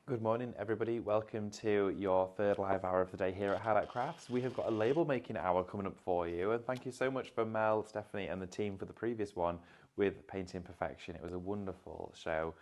Good morning, everybody. Welcome to your third live hour of the day here at Highlight Crafts. We have got a label making hour coming up for you, and thank you so much for Mel, Stephanie, and the team for the previous one with Painting Perfection. It was a wonderful show.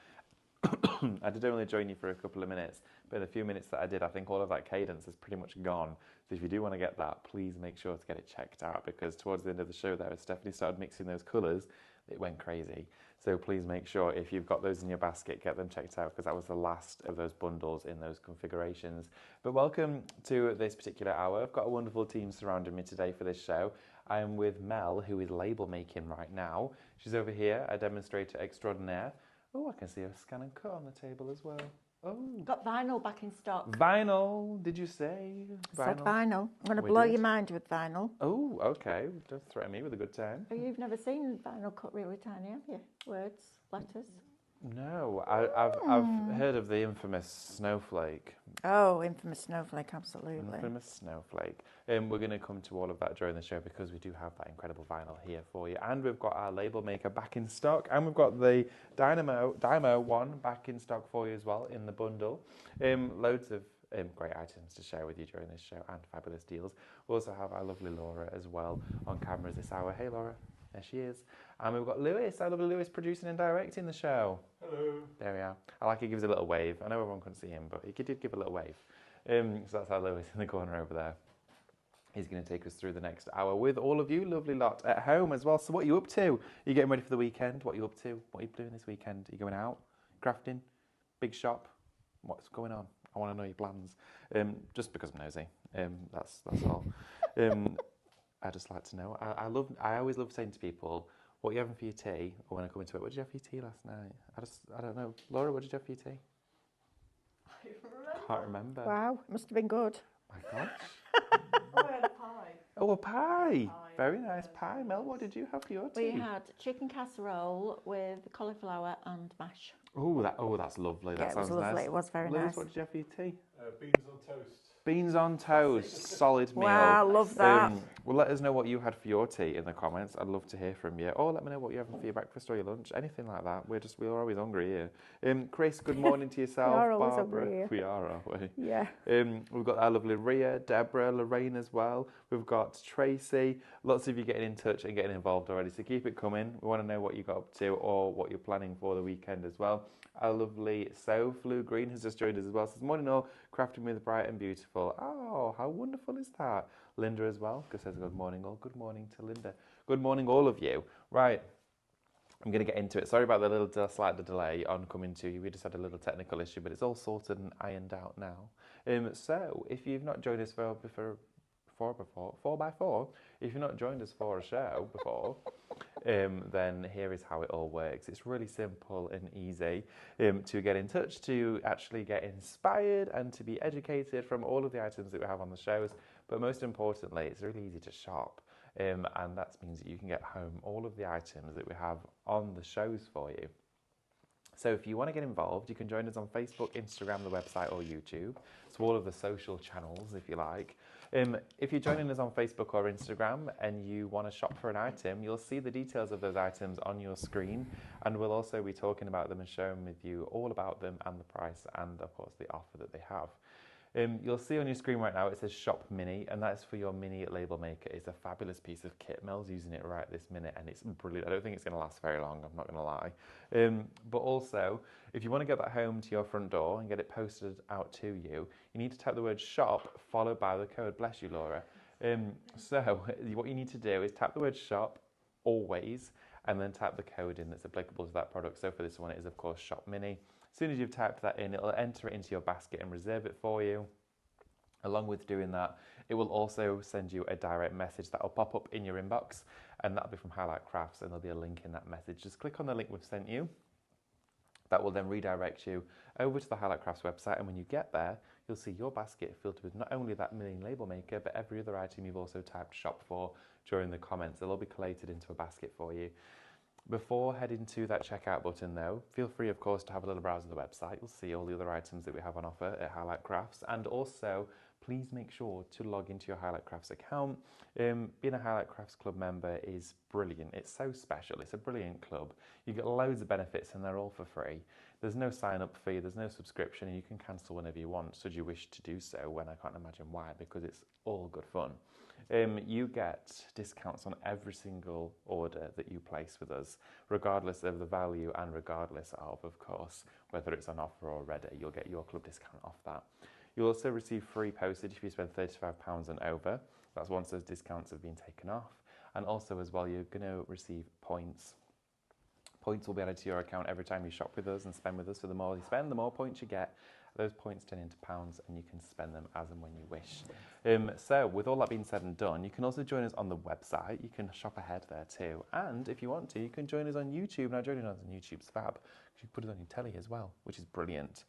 I did only join you for a couple of minutes, but in the few minutes that I did, I think all of that cadence is pretty much gone. So if you do want to get that, please make sure to get it checked out, because towards the end of the show there, as Stephanie started mixing those colours, it went crazy. So please make sure if you've got those in your basket, get them checked out, because that was the last of those bundles in those configurations. But welcome to this particular hour. I've got a wonderful team surrounding me today for this show. I am with Mel, who is label making right now. She's over here, a demonstrator extraordinaire. Oh, I can see a scan and cut on the table as well. Oh, Got vinyl back in stock. vinyl, did you say? Said vinyl. I'm going to We blow did. your mind with vinyl. Oh, okay. Don't threaten me with a good time. Oh, you've never seen vinyl cut really tiny, have you? Words, letters. No, I've heard of the infamous snowflake. Oh, infamous snowflake, absolutely. Infamous snowflake. We're going to come to all of that during the show, because we do have that incredible vinyl here for you. And we've got our label maker back in stock. And we've got the Dymo one back in stock for you as well in the bundle. Loads of great items to share with you during this show, and fabulous deals. We also have our lovely Laura as well on cameras this hour. Hey, Laura. There she is. And we've got Lewis, our lovely Lewis, producing and directing the show. Hello. There we are. I like he gives a little wave. I know everyone couldn't see him, but he did give a little wave. So that's our Lewis in the corner over there. He's going to take us through the next hour with all of you lovely lot at home as well. So what are you up to? Are you getting ready for the weekend? What are you up to? What are you doing this weekend? Are you going out? Crafting? Big shop? What's going on? I want to know your plans. Just because I'm nosy. That's all. I just like to know. I always love saying to people, what are you having for your tea? Or when I come into it, what did you have for your tea last night? I don't know. Laura, what did you have for your tea? I can't remember. Wow, it must have been good. My gosh. I had a pie. Oh, a pie. Very nice pie. Mel, what did you have for your tea? We had chicken casserole with cauliflower and mash. Oh, that's lovely. That Yeah, it sounds was lovely. nice. It was very Lewis, nice. what did you have for your tea? Beans on toast. Beans on toast, solid meal. Wow, love that. Well, let us know what you had for your tea in the comments. I'd love to hear from you. Or let me know what you're having for your breakfast or your lunch, anything like that. We're always hungry here. Chris, good morning to yourself. We are always Barbara. hungry here. We are, aren't we? Yeah. We've got our lovely Ria, Deborah, Lorraine as well. We've got Tracy. Lots of you getting in touch and getting involved already, so keep it coming. We want to know what you got up to or what you're planning for the weekend as well. Our lovely Soph, Lou Green, has just joined us as well. Says, morning all, crafting with bright and beautiful. Oh, how wonderful is that? Linda as well, because says good morning all. Good morning to Linda. Good morning all of you. Right, I'm going to get into it. Sorry about the little slight delay on coming to you. We just had a little technical issue, but it's all sorted and ironed out now. So if you've not joined us for 4x4, if you've not joined us for a show before, then here is how it all works. It's really simple and easy to get in touch, to actually get inspired and to be educated from all of the items that we have on the shows. But most importantly, it's really easy to shop. And that means that you can get home all of the items that we have on the shows for you. So if you want to get involved, you can join us on Facebook, Instagram, the website, or YouTube. So all of the social channels, if you like. If you're joining us on Facebook or Instagram and you want to shop for an item, you'll see the details of those items on your screen, and we'll also be talking about them and sharing with you all about them and the price and, of course, the offer that they have. You'll see on your screen right now it says Shop Mini, and that's for your mini label maker. It's a fabulous piece of kit. Mel's using it right this minute and it's brilliant. I don't think it's going to last very long, I'm not going to lie. But also, if you want to get that home to your front door and get it posted out to you, you need to type the word shop followed by the code. Bless you, Laura. So what you need to do is tap the word shop always, and then type the code in that's applicable to that product. So for this one, it is of course Shop Mini. As soon as you've typed that in, it'll enter it into your basket and reserve it for you. Along with doing that, it will also send you a direct message that will pop up in your inbox, and that'll be from Highlight Crafts, and there'll be a link in that message. Just click on the link we've sent you. That will then redirect you over to the Highlight Crafts website, and when you get there, you'll see your basket filled with not only that mini label maker, but every other item you've also typed shop for during the comments. They'll all be collated into a basket for you. Before heading to that checkout button though, feel free of course to have a little browse of the website. You'll see all the other items that we have on offer at Highlight Crafts, and also please make sure to log into your Highlight Crafts account. Being a Highlight Crafts Club member is brilliant. It's so special. It's a brilliant club. You get loads of benefits and they're all for free. There's no sign-up fee, there's no subscription, and you can cancel whenever you want, should you wish to do so, when I can't imagine why, because it's all good fun. You get discounts on every single order that you place with us, regardless of the value and regardless of course, whether it's on offer or ready. You'll get your club discount off that. You'll also receive free postage if you spend £35 and over. That's once those discounts have been taken off. And also as well, you're going to receive points. Points will be added to your account every time you shop with us and spend with us. So the more you spend, the more points you get. Those points turn into pounds and you can spend them as and when you wish. So with all that being said and done, you can also join us on the website. You can shop ahead there too. And if you want to, you can join us on YouTube. Now joining us on YouTube's fab. You can put it on your telly as well, which is brilliant.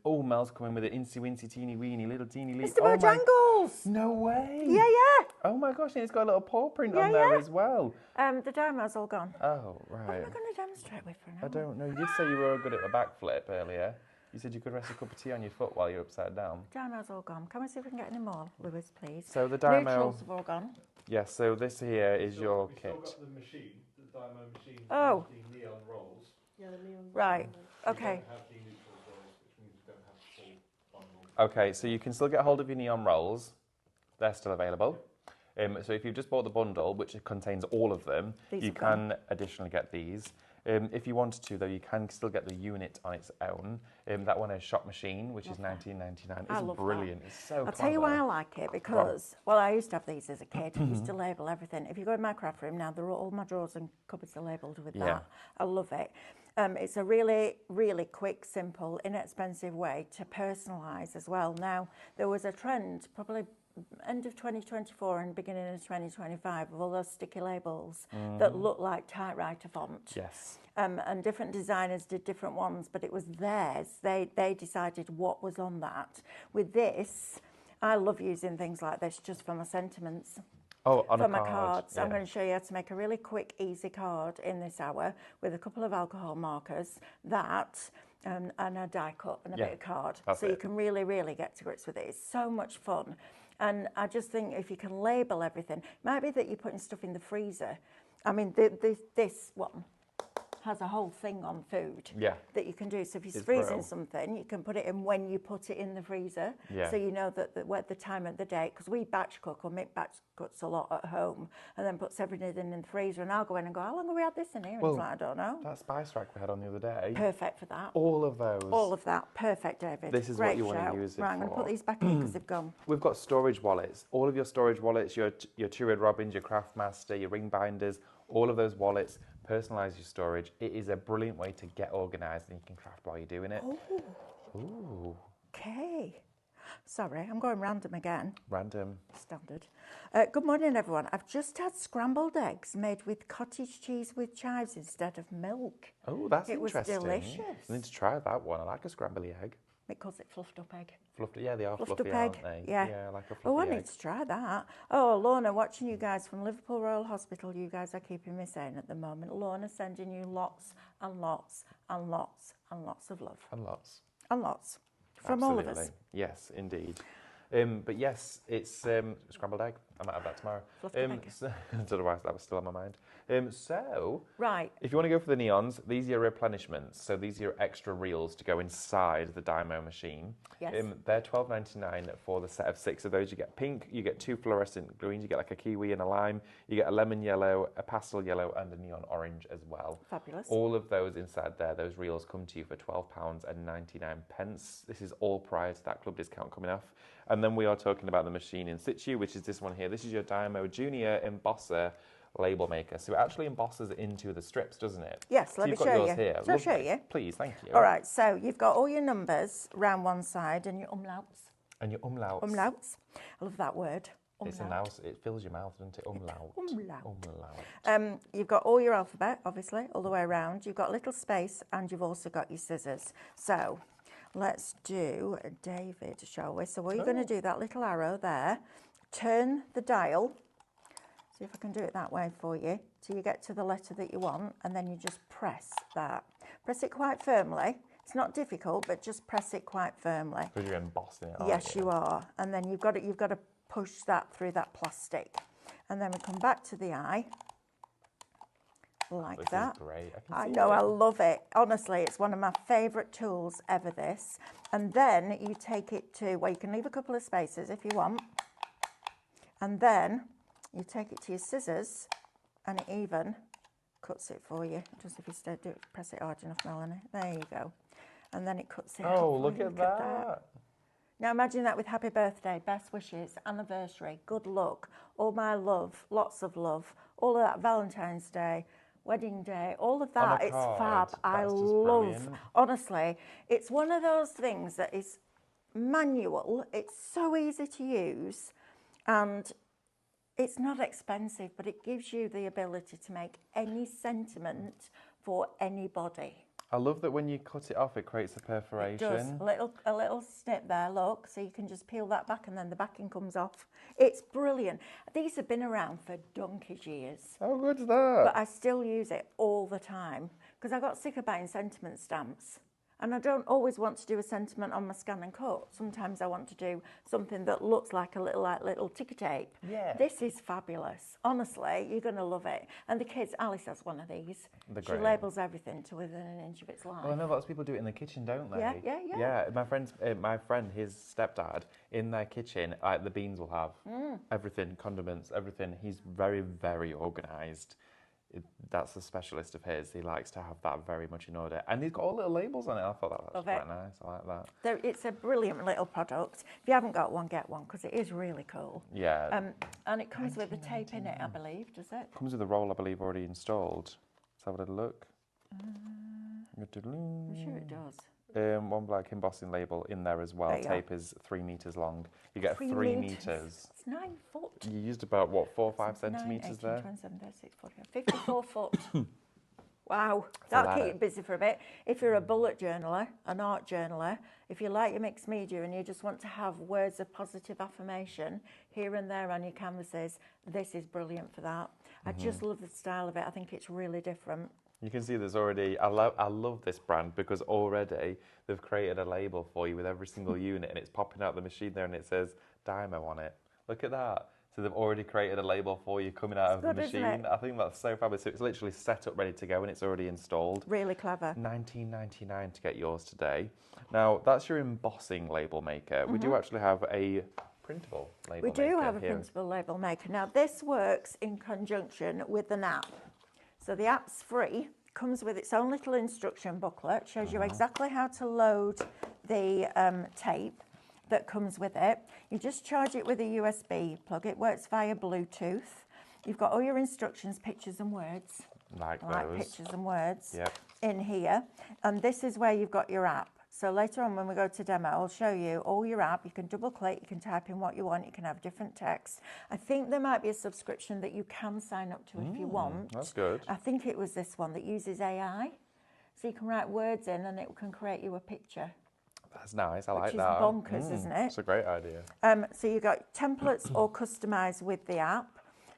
Oh, Mel's coming with an insy wincy teeny weeny little teeny Mr. Bojangles! No way! Yeah, yeah. Oh my gosh, and it's got a little paw print on there as well. The Dymo's all gone. Oh, right. What am I going to demonstrate with for an hour? I don't know. You did say you were good at a backflip earlier. You said you could rest a cup of tea on your foot while you're upside down. Dymo's all gone. Can we see if we can get any more, Lewis, please? So the Dymo... Neutrals have all gone. Yes, so this here is your We've kit. still got the machine, the Dymo machine, Oh. the neon rolls. Yeah, the neon. Right, okay. We don't have the neutral rolls, which means we don't have the full bundle. Okay, so you can still get hold of your neon rolls. They're still available. So if you've just bought the bundle, which contains all of them, These you have can gone. additionally get these. If you wanted to, though, you can still get the unit on its own. That one is Shop Machine, which is £19.99. I It's love brilliant. It's so I'll tell you why I like it, because, well, I used to have these as a kid. I used to label everything. If you go in my craft room now, all my drawers and cupboards are labelled with Yeah. that. I love it. It's a really, really quick, simple, inexpensive way to personalise as well. Now, there was a trend, probably end of 2024 and beginning of 2025, of all those sticky labels that look like typewriter font. Yes. And different designers did different ones, but it was theirs. They decided what was on that. With this, I love using things like this just for my sentiments. Oh, on For a my card. cards. Yeah. I'm going to show you how to make a really quick, easy card in this hour with a couple of alcohol markers, and a die cut and a Yeah, bit of card. that's So you it. can really, really get to grips with it. It's so much fun. And I just think if you can label everything, it might be that you're putting stuff in the freezer. I mean, this one has a whole thing on food Yeah. that you can do. So if you're It's freezing bro. something, you can put it in when you put it in the freezer. Yeah. So you know what the time of the day, because we batch cook or make batch cuts a lot at home, and then puts everything in the freezer, and I'll go in and go, how long have we had this in here? And Well, it's like, I don't know. That spice rack we had on the other day. Perfect for that. All of those. All of that. Perfect, David. This is Great what you want shout. to use it Right, I'm going to for. put these back in because they've gone. We've got storage wallets. All of your storage wallets, your Two Red Robins, your Craftmaster, your ring binders, all of those wallets, personalise your storage. It is a brilliant way to get organised and you can craft while you're doing it. Ooh, Okay. Sorry, I'm going random again. random. Standard. Good morning, everyone. I've just had scrambled eggs made with cottage cheese with chives instead of milk. Oh, that's It was interesting. delicious. I need to try that one. I like a scrambly egg. It calls it fluffed up egg. Fluffed, yeah, they are Fluffed fluffy, up egg. aren't they? Yeah. Yeah, like a fluffy Oh, I egg. need to try that. Oh, Lorna, watching you guys from Liverpool Royal Hospital, you guys are keeping me sane at the moment. Lorna sending you lots and lots and lots and lots of love. And lots. And lots. From all of us. Absolutely. Yes, indeed. But yes, it's scrambled egg. I might have that tomorrow. Fluffed up egg. So, I don't know why that was still on my mind. So, Right. if you want to go for the neons, these are your replenishments. So these are your extra reels to go inside the Dymo machine. Yes. They're $12.99 for the set of 6 of those. You get pink, you get 2 fluorescent greens, you get like a kiwi and a lime, you get a lemon yellow, a pastel yellow, and a neon orange as well. Fabulous. All of those inside there, those reels come to you for £12.99. This is all prior to that club discount coming off. And then we are talking about the machine in situ, which is this one here. This is your Dymo Junior Embosser label maker. So it actually embosses into the strips, doesn't it? Yes, So let me you've got show yours you. here. Shall I show Lovely. you? Please, thank you. All right, so you've got all your numbers round one side and your umlauts. And your umlauts. Umlauts. I love that word. It's a Umlaut. mouse. It fills your mouth, doesn't it? Umlaut. Umlaut. Umlaut. You've got all your alphabet, obviously, all the way around. You've got a little space and you've also got your scissors. So let's do David, shall we? So what you're going to do, that little arrow there, turn the dial. See if I can do it that way for you, till you get to the letter that you want, and then you just press that. Press it quite firmly. It's not difficult, but just press it quite firmly. Because you're embossing it, aren't Yes, you are. And then you've got to push that through that plastic. And then we come back to the eye. like This that. is great. I see know, it. I love it. Honestly, it's one of my favourite tools ever, this. And then you take it to, well, you can leave a couple of spaces if you want. And then you take it to your scissors and it even cuts it for you. Just if you press it hard enough, Melanie. There you go. And then it cuts it out Oh, for look you. at that. Now imagine that with happy birthday, best wishes, anniversary, good luck, all my love, lots of love, all of that, Valentine's Day, wedding day, all of On a that. It's card. fab. I That's just love, brilliant. honestly, it's one of those things that is manual. It's so easy to use and it's not expensive, but it gives you the ability to make any sentiment for anybody. I love that when you cut it off, it creates a perforation. It does. A little snip there, look. So you can just peel that back and then the backing comes off. It's brilliant. These have been around for donkey's years. How good's that? But I still use it all the time because I got sick of buying sentiment stamps. And I don't always want to do a sentiment on my scan and cut. Sometimes I want to do something that looks like a little ticker tape. Yeah. This is fabulous. Honestly, you're going to love it. And the kids, Alice has one of these. They're She great. labels everything to within an inch of its life. Well, I know lots of people do it in the kitchen, don't they? Yeah. Yeah, my friend, his stepdad, in their kitchen, the beans will have everything, condiments, everything. He's very, very organised. That's a specialist of his. He likes to have that very much in order. And he's got all little labels on it. I thought that was Love quite it. nice. I like that. It's a brilliant little product. If you haven't got one, get one because it is really cool. Yeah. And it comes with a tape in it, I believe, does it? Comes with a roll, I believe, already installed. Let's have a little look. I'm sure it does. One black embossing label in there as well. There you Tape is 3 metres long. You get 3 metres. It's 9 foot. You used about, what, 4 or 5 9, centimetres 18, there? 27, 36, 48, 54 foot. Wow, a that'll lot keep of- you busy for a bit. If you're a bullet journaler, an art journaler, if you like your mixed media and you just want to have words of positive affirmation here and there on your canvases, this is brilliant for that. I just love the style of it. I think it's really different. You can see there's already, I love this brand because already they've created a label for you with every single unit and it's popping out the machine there and it says Dymo on it. Look at that. So they've already created a label for you coming out of the good, isn't machine. it? I think that's so fabulous. So it's literally set up, ready to go and it's already installed. Really clever. $19.99 to get yours today. Now, that's your embossing label maker. We do actually have a printable label maker. We do have a here. printable label maker. Now, this works in conjunction with an app. So the app's free, comes with its own little instruction booklet, shows you exactly how to load the tape that comes with it. You just charge it with a USB plug. It works via Bluetooth. You've got all your instructions, pictures and words. Like I like those. pictures and words Yep. in here. And this is where you've got your app. So later on when we go to demo, I'll show you all your app. You can double click, you can type in what you want, you can have different text. I think there might be a subscription that you can sign up to if you want. That's good. I think it was this one that uses AI. So you can write words in and it can create you a picture. That's nice. I like Which is that. bonkers, isn't it? It's a great idea. So you've got templates or customise with the app.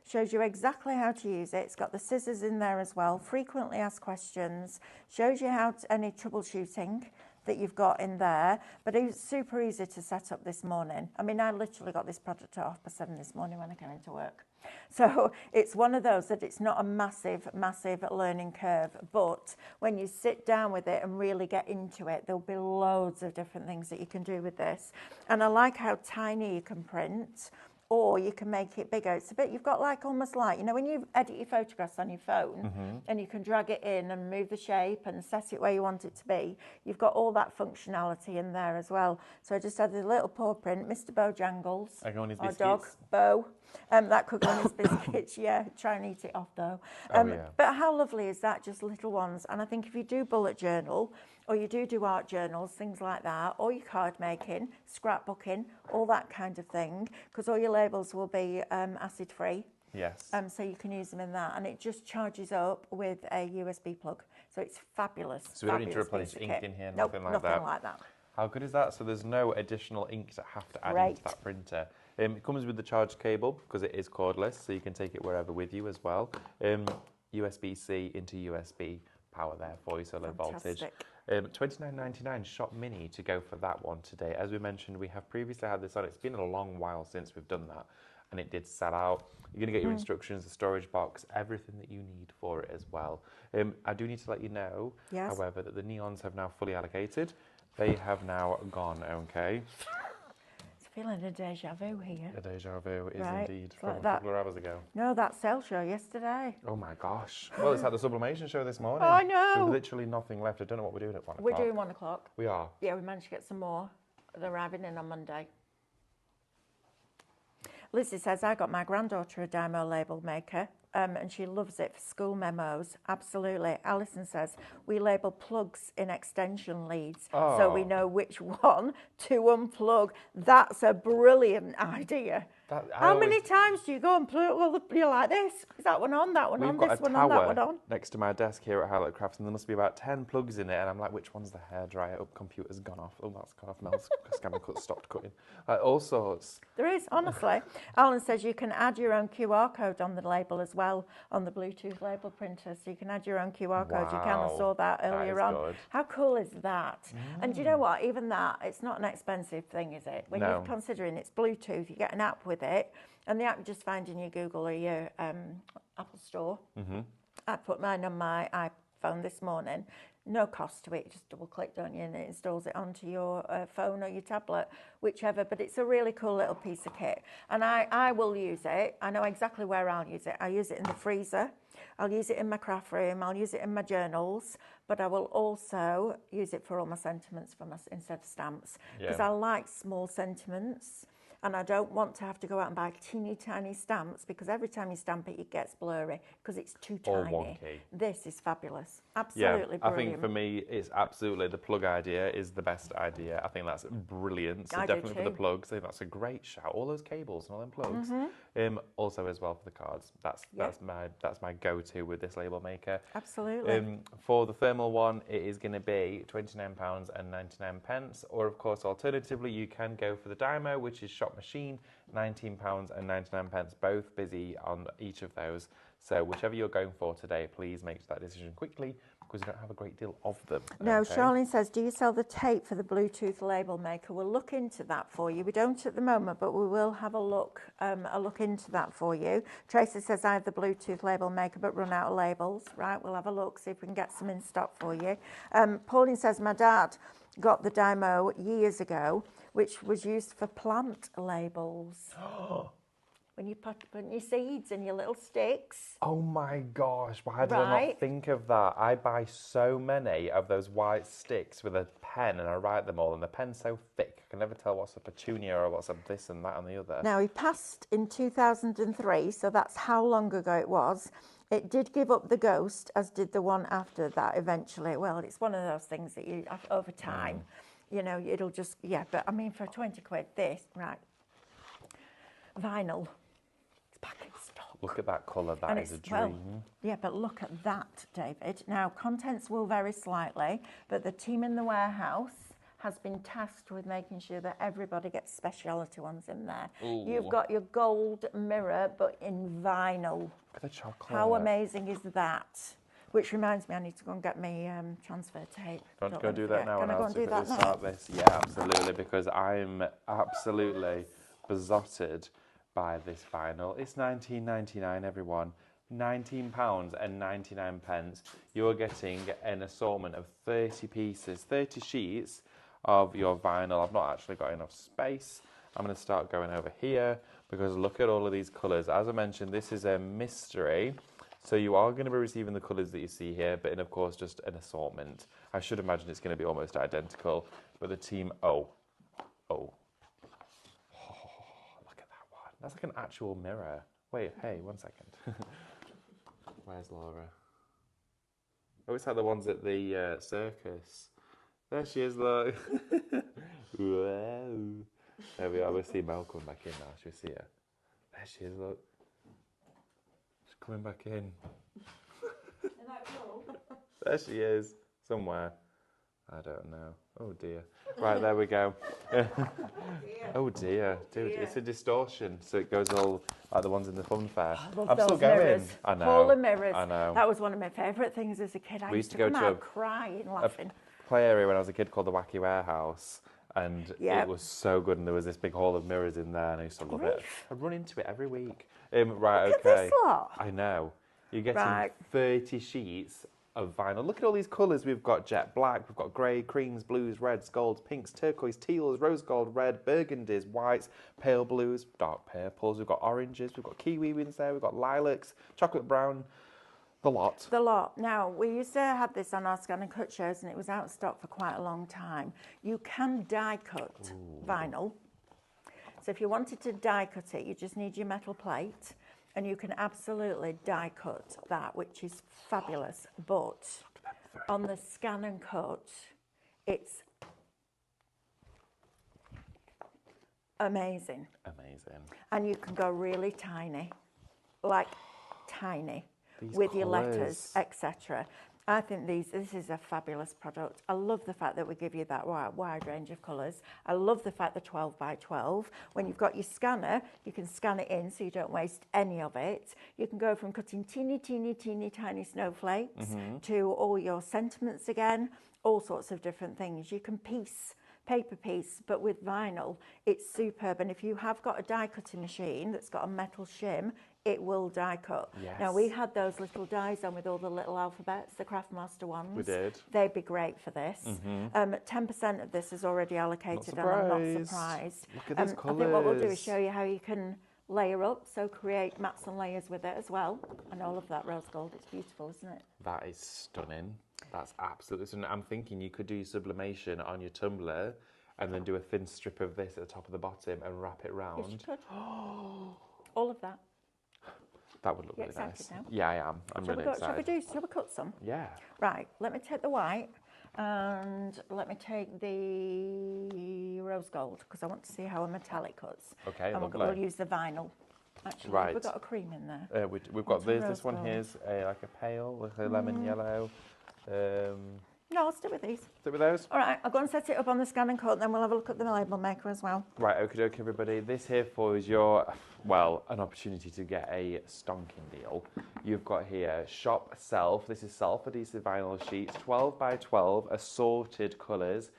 Shows you exactly how to use it. It's got the scissors in there as well. Frequently asked questions. Shows you how to, any troubleshooting that you've got in there. But it's super easy to set up this morning. I mean, I literally got this product at 7:30 this morning when I came into work. So it's one of those that it's not a massive, massive learning curve. But when you sit down with it and really get into it, there'll be loads of different things that you can do with this. And I like how tiny you can print, or you can make it bigger. It's a bit, you've got like almost like, you know, when you edit your photographs on your phone and you can drag it in and move the shape and set it where you want it to be, you've got all that functionality in there as well. So I just added a little paw print, Mr. Bojangles, I go on his our biscuits. dog, Bo. That could go on his biscuits, yeah. Try and eat it off though. Yeah. But how lovely is that? Just little ones. And I think if you do bullet journal, or you do art journals, things like that, or your card making, scrapbooking, all that kind of thing, because all your labels will be acid free. Yes. So you can use them in that, and it just charges up with a USB plug. So it's fabulous. So we don't need to fabulous replace piece of ink kit. in here, Nope, nothing like nothing that. like that. How good is that? So there's no additional ink that have to add Great. into that printer. It comes with the charge cable because it is cordless, so you can take it wherever with you as well. USB-C into USB power there for you, so low voltage. Fantastic. $29.99 Shop Mini to go for that one today. As we mentioned, we have previously had this on. It's been a long while since we've done that. and it did sell out. You're going to get your instructions, the storage box, everything that you need for it as well. I do need to let you know, Yes. however, that the neons have now fully allocated. They have now gone, okay? It's feeling a deja vu here. A deja vu is Right, indeed it's from like a that. couple of hours ago. No, that sale show yesterday. Oh my gosh. Well, it's at the sublimation show this morning. I know. There's literally nothing left. I don't know what we're doing at 1 o'clock. We're doing 1 o'clock. We are. Yeah, we managed to get some more. They're arriving in on Monday. Lizzie says, I got my granddaughter a Dymo label maker and she loves it for school memos. Absolutely. Alison says, we label plugs in extension leads so we know which one to unplug. That's a brilliant idea. How many times do you go and plug? Well, you're like this. Is that one on, that one We've on, got this a one on, that tower one on? next to my desk here at Highlight Crafts, and there must be about 10 plugs in it, and I'm like, which one's the hairdryer? Oh, computer's gone off. Oh, that's gone off. Mel's stopped cutting. All sorts. There is, honestly. Alan says you can add your own QR code on the label as well, on the Bluetooth label printer, so you can add your own QR code. You can, I Wow, saw that that earlier is on. good. How cool is that? And do you know what? Even that, it's not an expensive thing, is it? When No. you're considering it's Bluetooth, you get an app with it, and the app you just find in your Google or your Apple Store. I put mine on my iPhone this morning. No cost to it, you just double click, don't you, and it installs it onto your phone or your tablet, whichever, but it's a really cool little piece of kit. And I will use it. I know exactly where I'll use it. I use it in the freezer, I'll use it in my craft room, I'll use it in my journals, but I will also use it for all my sentiments instead of stamps, because I like small sentiments. And I don't want to have to go out and buy teeny tiny stamps because every time you stamp it, it gets blurry because it's too Or tiny. wonky. This is fabulous. Yeah, Absolutely I brilliant. think for me, it's absolutely the plug idea is the best idea. I think that's brilliant. So I do definitely for the too. plugs, I think that's a great shout. All those cables and all them plugs. Also as well for the cards. That's my go-to with this label maker. Absolutely. For the thermal one, it is going to be £29.99, or of course, alternatively, you can go for the Dymo, which is shop machine, £19.99. Both busy on each of those. So whichever you're going for today, please make that decision quickly because you don't have a great deal of them. No, okay? Charlene says, do you sell the tape for the Bluetooth label maker? We'll look into that for you. We don't at the moment, but we will have a look into that for you. Tracy says, I have the Bluetooth label maker, but run out of labels. Right, we'll have a look, see if we can get some in stock for you. Pauline says, my dad got the Dymo years ago, which was used for plant labels. When you put your seeds and your little sticks. Oh my gosh, why did I Right. not think of that? I buy so many of those white sticks with a pen and I write them all, and the pen's so thick, I can never tell what's a petunia or what's a this and that and the other. Now, he passed in 2003, so that's how long ago it was. It did give up the ghost, as did the one after that eventually. Well, it's one of those things that you, over time, you know, it'll just, yeah, but I mean, for 20 quid, this, right, vinyl. Back in stock. Look at that colour, that And is a it's, dream. well, yeah, but look at that, David. Now, contents will vary slightly, but the team in the warehouse has been tasked with making sure that everybody gets speciality ones in there. Ooh. You've got your gold mirror, but in vinyl. Look at the chocolate. How amazing is that? Which reminds me, I need to go and get my transfer tape. Do you want to Don't go let do me that forget. now? Can I go and do that now? Start this? Yeah, absolutely, because I'm absolutely besotted by this vinyl. It's £19.99, everyone. £19.99. You're getting an assortment of 30 pieces, 30 sheets of your vinyl. I've not actually got enough space. I'm going to start going over here because look at all of these colours. As I mentioned, this is a mystery. So you are going to be receiving the colours that you see here, but in, of course, just an assortment. I should imagine it's going to be almost identical. But the team, oh, look at that one. That's like an actual mirror. Wait, hey, 1 second. Where's Laura? Oh, it's like the ones at the circus. There she is, look. Whoa. There we are. We'll see Mel coming back in now. Should we see her? There she is, look. She's coming back in. Isn't that cool? There she is. Somewhere. I don't know. Oh dear. Right, there we go. Oh dear. Dude, it's a distortion. So it goes all like the ones in the fun fair. I love I'm those still going. mirrors. I know. Polar mirrors. I know. That was one of my favourite things as a kid. I We used used to to come go to out crying, laughing. play area when I was a kid called the Wacky Warehouse, and Yep. it was so good. And there was this big hall of mirrors in there, and I used to love it. Grief. I'd run into it every week. Right, Look okay. at this lot. I know. You're getting Right. 30 sheets of vinyl. Look at all these colours. We've got jet black, we've got grey, creams, blues, reds, golds, pinks, turquoise, teals, rose gold, red, burgundies, whites, pale blues, dark purples. We've got oranges, we've got kiwi in there, we've got lilacs, chocolate brown, the lot. The lot. Now, we used to have this on our scan and cut shows, and it was out of stock for quite a long time. You can die cut vinyl. So if you wanted to die cut it, you just need your metal plate, and you can absolutely die cut that, which is fabulous. But on the scan and cut, it's amazing. Amazing. And you can go really tiny, like tiny, These with your letters, colours. etc. I think this is a fabulous product. I love the fact that we give you that wide range of colours. I love the fact that 12 by 12. When you've got your scanner, you can scan it in so you don't waste any of it. You can go from cutting teeny, teeny, teeny, tiny snowflakes to all your sentiments again, all sorts of different things. You can paper piece, but with vinyl, it's superb. And if you have got a die cutting machine that's got a metal shim, it will die cut. Yes. Now, we had those little dies on with all the little alphabets, the Craftmaster ones. We did. They'd be great for this. 10% of this is already allocated, and I'm not surprised. Look at these I think what we'll do colours. is show you how you can layer up, so create mats and layers with it as well. And all of that rose gold, it's beautiful, isn't it? That is stunning. That's absolutely stunning. I'm thinking you could do sublimation on your tumbler and then do a thin strip of this at the top of the bottom and wrap it Yes, you round. could. All of that. That would look You really excited nice. now? Yeah, I am. I'm really excited. Shall we cut some? Yeah. Right, let me take the white and let me take the rose gold because I want to see how a metallic cuts. Okay, and lovely. we'll use the vinyl. Actually, Right. we've got a cream in there. We've got What's a this. rose This one gold? here's like a pale, like a lemon yellow. No, I'll stick with these. Stick with those. All right, I'll go and set it up on the scan and cut, then we'll have a look at the label maker as well. Right, okie dokie, everybody. This here for is your, well, an opportunity to get a stonking deal. You've got here Shop Self. This is self-adhesive vinyl sheets, 12 by 12, assorted colours.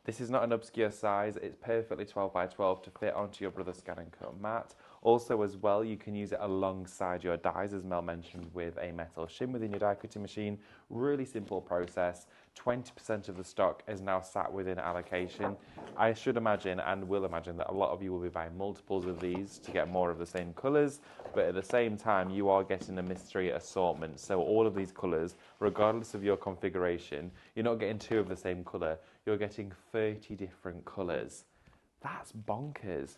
This is not an obscure size. It's perfectly 12 by 12 to fit onto your brother's scan and cut mat. Also, as well, you can use it alongside your dies, as Mel mentioned, with a metal shim within your die cutting machine. Really simple process. 20% of the stock is now sat within allocation. I should imagine and will imagine that a lot of you will be buying multiples of these to get more of the same colours, but at the same time, you are getting a mystery assortment. So all of these colours, regardless of your configuration, you're not getting 2 of the same colour, you're getting 30 different colours. That's bonkers.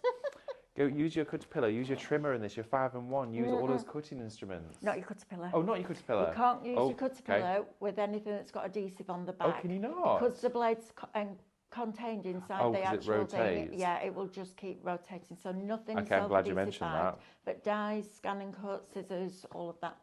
Go use your Caterpillar, use your trimmer in this, your 5-in-1, use all those cutting instruments. Not your Caterpillar. Oh, not your Caterpillar. You can't use your Caterpillar Okay. with anything that's got adhesive on the Oh, back. can you not? Because the blade's contained inside Oh, the 'cause it actual thing. rotates. Yeah, it will just keep rotating. So nothing Okay, I'm glad you mentioned self-adhesified, that. but dies, scan and cut, scissors, all of that.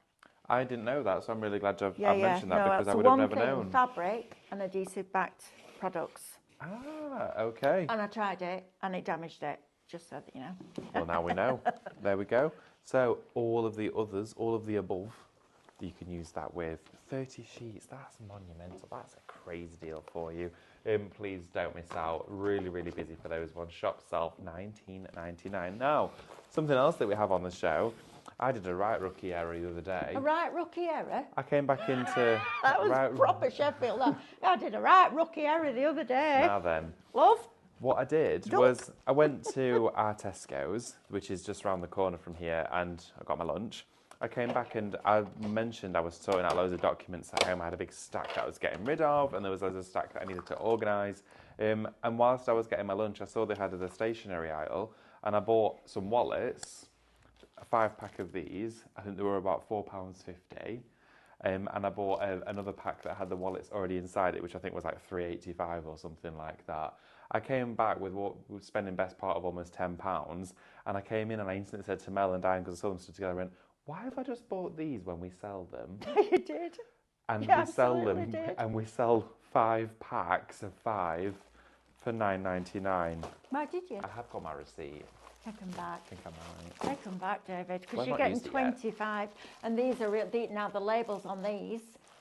I didn't know that, so I'm really glad I've Yeah, mentioned that no, because I so would have one never thing, known. fabric and adhesive-backed products. Ah, okay. And I tried it, and it damaged it, just so that you know. Well, now we know. There we go. So all of the others, all of the above, you can use that with 30 sheets. That's monumental. That's a crazy deal for you. Please don't miss out. Really, really busy for those ones. Shop Self, $19.99. Now, something else that we have on the show. I did a right rookie error the other day. A right rookie error? I came back into That was proper Sheffield. I did a right rookie error the other day. Now then, Love? what I did Duck. was I went to our Tesco's, which is just around the corner from here, and I got my lunch. I came back and I mentioned I was sorting out loads of documents at home. I had a big stack that I was getting rid of, and there was loads of stack that I needed to organise. And whilst I was getting my lunch, I saw they had the stationery aisle, and I bought some wallets, a 5-pack of these. I think they were about £4.50. And I bought another pack that had the wallets already inside it, which I think was like £3.85 or something like that. I came back with what was spending best part of almost £10, and I came in and I instantly said to Mel and Diane, because I saw them stood together, I went, why have I just bought these when we sell them? You did. And You we sell absolutely them, did. and we sell 5 packs of 5 for £9.99. Why did you? I have got my receipt. Take them back. I think I might. Take them back, David, because Well, I've you're not getting used it yet. 25. And these are real. Now, the labels on these,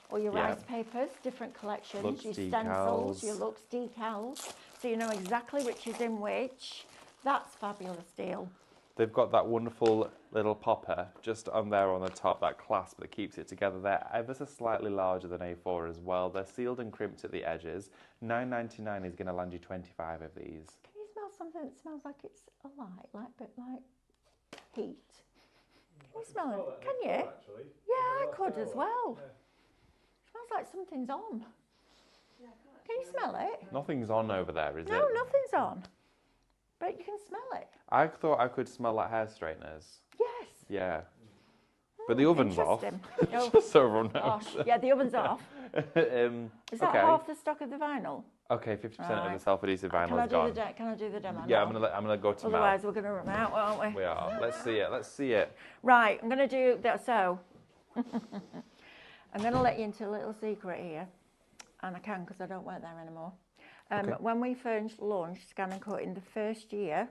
or your Yeah. rice papers, different collections, Lux your decals. stencils, your Lux decals. so you know exactly which is in which. That's fabulous deal. They've got that wonderful little popper just on there on the top, that clasp that keeps it together. They're ever so slightly larger than A4 as well. They're sealed and crimped at the edges. $9.99 is going to land you 25 of these. Can you smell something that smells like it's alight, like a bit like heat? Can you smell it? Can you? Actually. Yeah, I could as well. Smells like something's on. Can you smell it? Nothing's on over there, is it? No, nothing's on. But you can smell it. I thought I could smell like hair straighteners. Yes. Yeah. But the oven's off. Interesting. Oh, Just so everyone knows. gosh. Yeah, the oven's off. Is that okay. half the stock of the vinyl? Okay, 50% of Right. the self-adhesive Can vinyl I is do gone. can I do the demo? Yeah, now? I'm gonna go to Mel. Otherwise, we're going to run out, aren't we? We are. Let's see it. Let's see it. Right, I'm going to do that. So, I'm going to let you into a little secret here, and I can because I don't work there anymore. Okay. When we first launched Scan and Cut in the first year,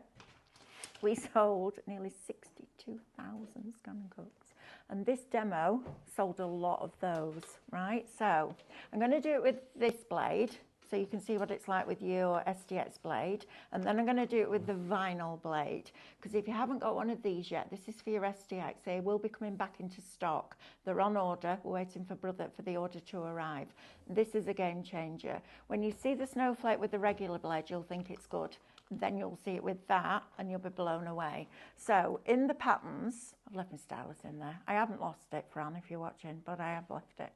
we sold nearly 62,000 Scan and Cuts, and this demo sold a lot of those. Right, so I'm going to do it with this blade, so you can see what it's like with your SDX blade, and then I'm going to do it with the vinyl blade, because if you haven't got one of these yet, this is for your SDX. They will be coming back into stock. They're on order. We're waiting for the order to arrive. This is a game changer. When you see the snowflake with the regular blade, you'll think it's good. Then you'll see it with that and you'll be blown away. So in the patterns, I've left my stylus in there. I haven't lost it, Fran, if you're watching, but I have left it.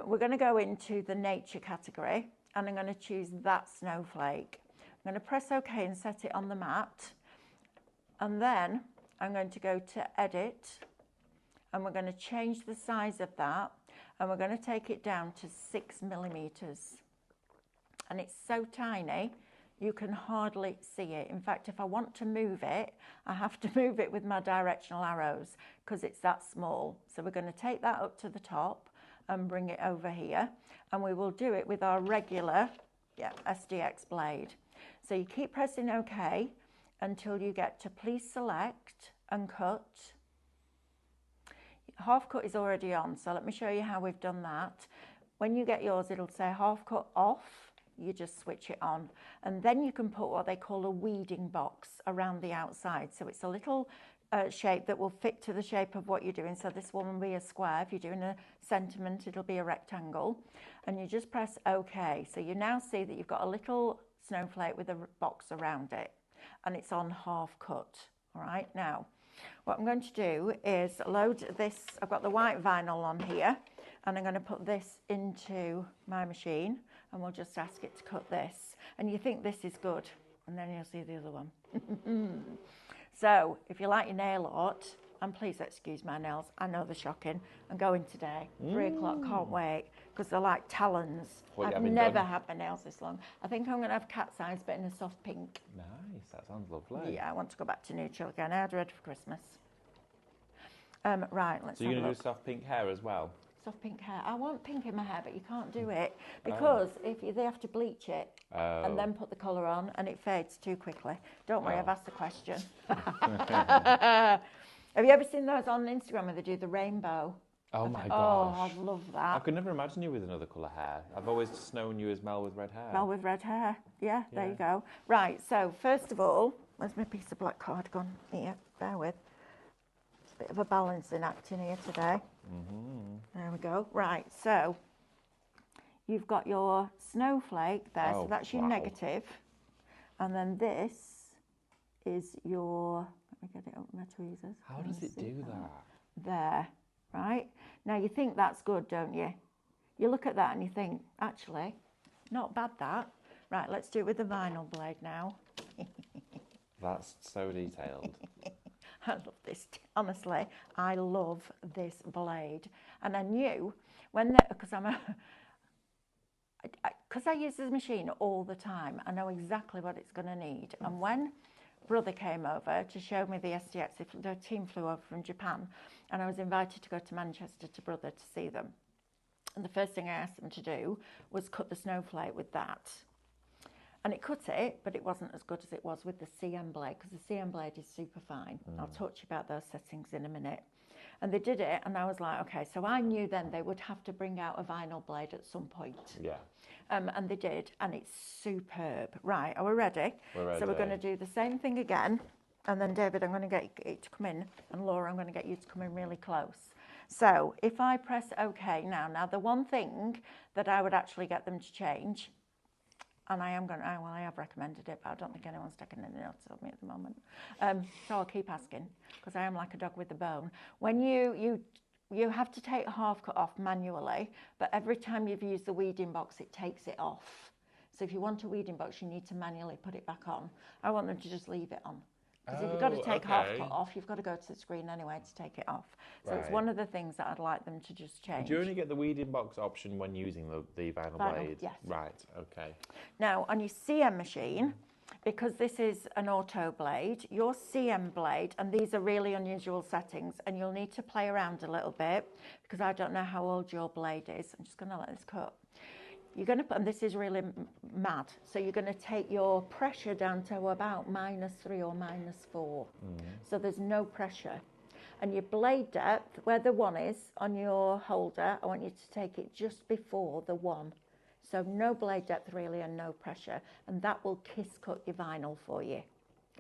We're going to go into the nature category, and I'm going to choose that snowflake. I'm going to press OK and set it on the mat. And then I'm going to go to edit, and we're going to change the size of that, and we're going to take it down to 6 millimeters. And it's so tiny, you can hardly see it. In fact, if I want to move it, I have to move it with my directional arrows because it's that small. So we're going to take that up to the top and bring it over here, and we will do it with our regular SDX blade. So you keep pressing OK until you get to please select and cut. Half cut is already on, so let me show you how we've done that. When you get yours, it'll say half cut off. You just switch it on, and then you can put what they call a weeding box around the outside. So it's a little shape that will fit to the shape of what you're doing. So this one will be a square. If you're doing a sentiment, it'll be a rectangle, and you just press OK. So you now see that you've got a little snowflake with a box around it, and it's on half cut. All right, now what I'm going to do is load this. I've got the white vinyl on here, and I'm going to put this into my machine, and we'll just ask it to cut this. And you think this is good, and then you'll see the other one. So if you like your nail art, and please excuse my nails, I know they're shocking. I'm going today, 3 o'clock, can't wait, because they're like talons. I've never had my nails this long. I think I'm going to have cat's eyes, but in a soft pink. Nice, that sounds lovely. Yeah, I want to go back to neutral again. I had red for Christmas. Right, let's So you're have going a to look. do soft pink hair as well? Soft pink hair. I want pink in my hair, but you can't do it because they have to bleach it and then put the colour on, and it fades too quickly. Don't worry, I've asked the question. Have you ever seen those on Instagram where they do the rainbow? Oh my Oh, gosh. I love I that. could never imagine you with another colour hair. I've always just known you as Mel with red hair. Well, with red hair. Yeah, there Yeah. you go. Right, so first of all, where's my piece of black card gone? Here, bear with. It's a bit of a balancing act in here today. There we go. Right, so you've got your snowflake there, so Oh, that's your wow. negative. And then this is your, let me get it up with my tweezers. How Can does you it see do that? There, right? Now you think that's good, don't you? You look at that and you think, actually, not bad that. Right, let's do it with the vinyl blade now. That's so detailed. I love this. Honestly, I love this blade. And I knew when, because I use this machine all the time, I know exactly what it's going to need. And when brother came over to show me the SDX, the team flew over from Japan, and I was invited to go to Manchester to brother to see them. And the first thing I asked them to do was cut the snowflake with that. And it cut it, but it wasn't as good as it was with the CM blade, because the CM blade is super fine. I'll talk to you about those settings in a minute. And they did it, and I was like, okay, so I knew then they would have to bring out a vinyl blade at some point. Yeah. And they did, and it's superb. Right, are we ready? We're ready. So we're going to do the same thing again, and then David, I'm going to get you to come in, and Laura, I'm going to get you to come in really close. So if I press OK now the one thing that I would actually get them to change, and I am going to, well, I have recommended it, but I don't think anyone's taken any notice of me at the moment. So I'll keep asking, because I am like a dog with a bone. When you have to take a half cut off manually, but every time you've used the weeding box, it takes it off. So if you want a weeding box, you need to manually put it back on. I want them to just leave it on. Because if you've got to take half cut off, you've got to go to the screen anyway to take it off. So it's one of the things that I'd like them to just change. Do you only get the weeding box option when using the vinyl blade? Yes. Right, okay. Now, on your CM machine, because this is an auto blade, your CM blade, and these are really unusual settings, and you'll need to play around a little bit, because I don't know how old your blade is. I'm just going to let this cut. You're going to put, and this is really mad, so you're going to take your pressure down to about -3 or -4. So there's no pressure. And your blade depth, where the 1 is on your holder, I want you to take it just before the 1. So no blade depth really and no pressure, and that will kiss cut your vinyl for you.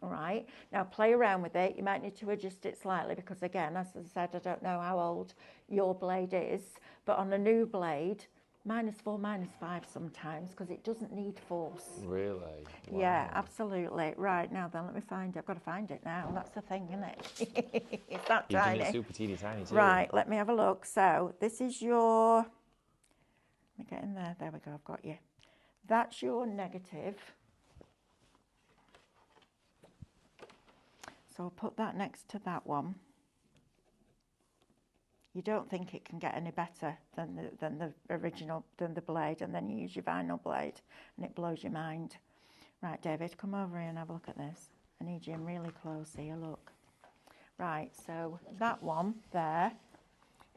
All right, now play around with it. You might need to adjust it slightly because, again, as I said, I don't know how old your blade is, but on a new blade, -4, -5 sometimes, because it doesn't need force. Really? Wow. Yeah, absolutely. Right, now then, let me find it. I've got to find it now. That's the thing, isn't it? It's that You're tiny. doing it super teeny tiny too. Right, let me have a look. So this is your, let me get in there. There we go, I've got you. That's your negative. So I'll put that next to that one. You don't think it can get any better than the original, than the blade, and then you use your vinyl blade and it blows your mind. Right, David, come over here and have a look at this. I need you in really close here, look. Right, so that one there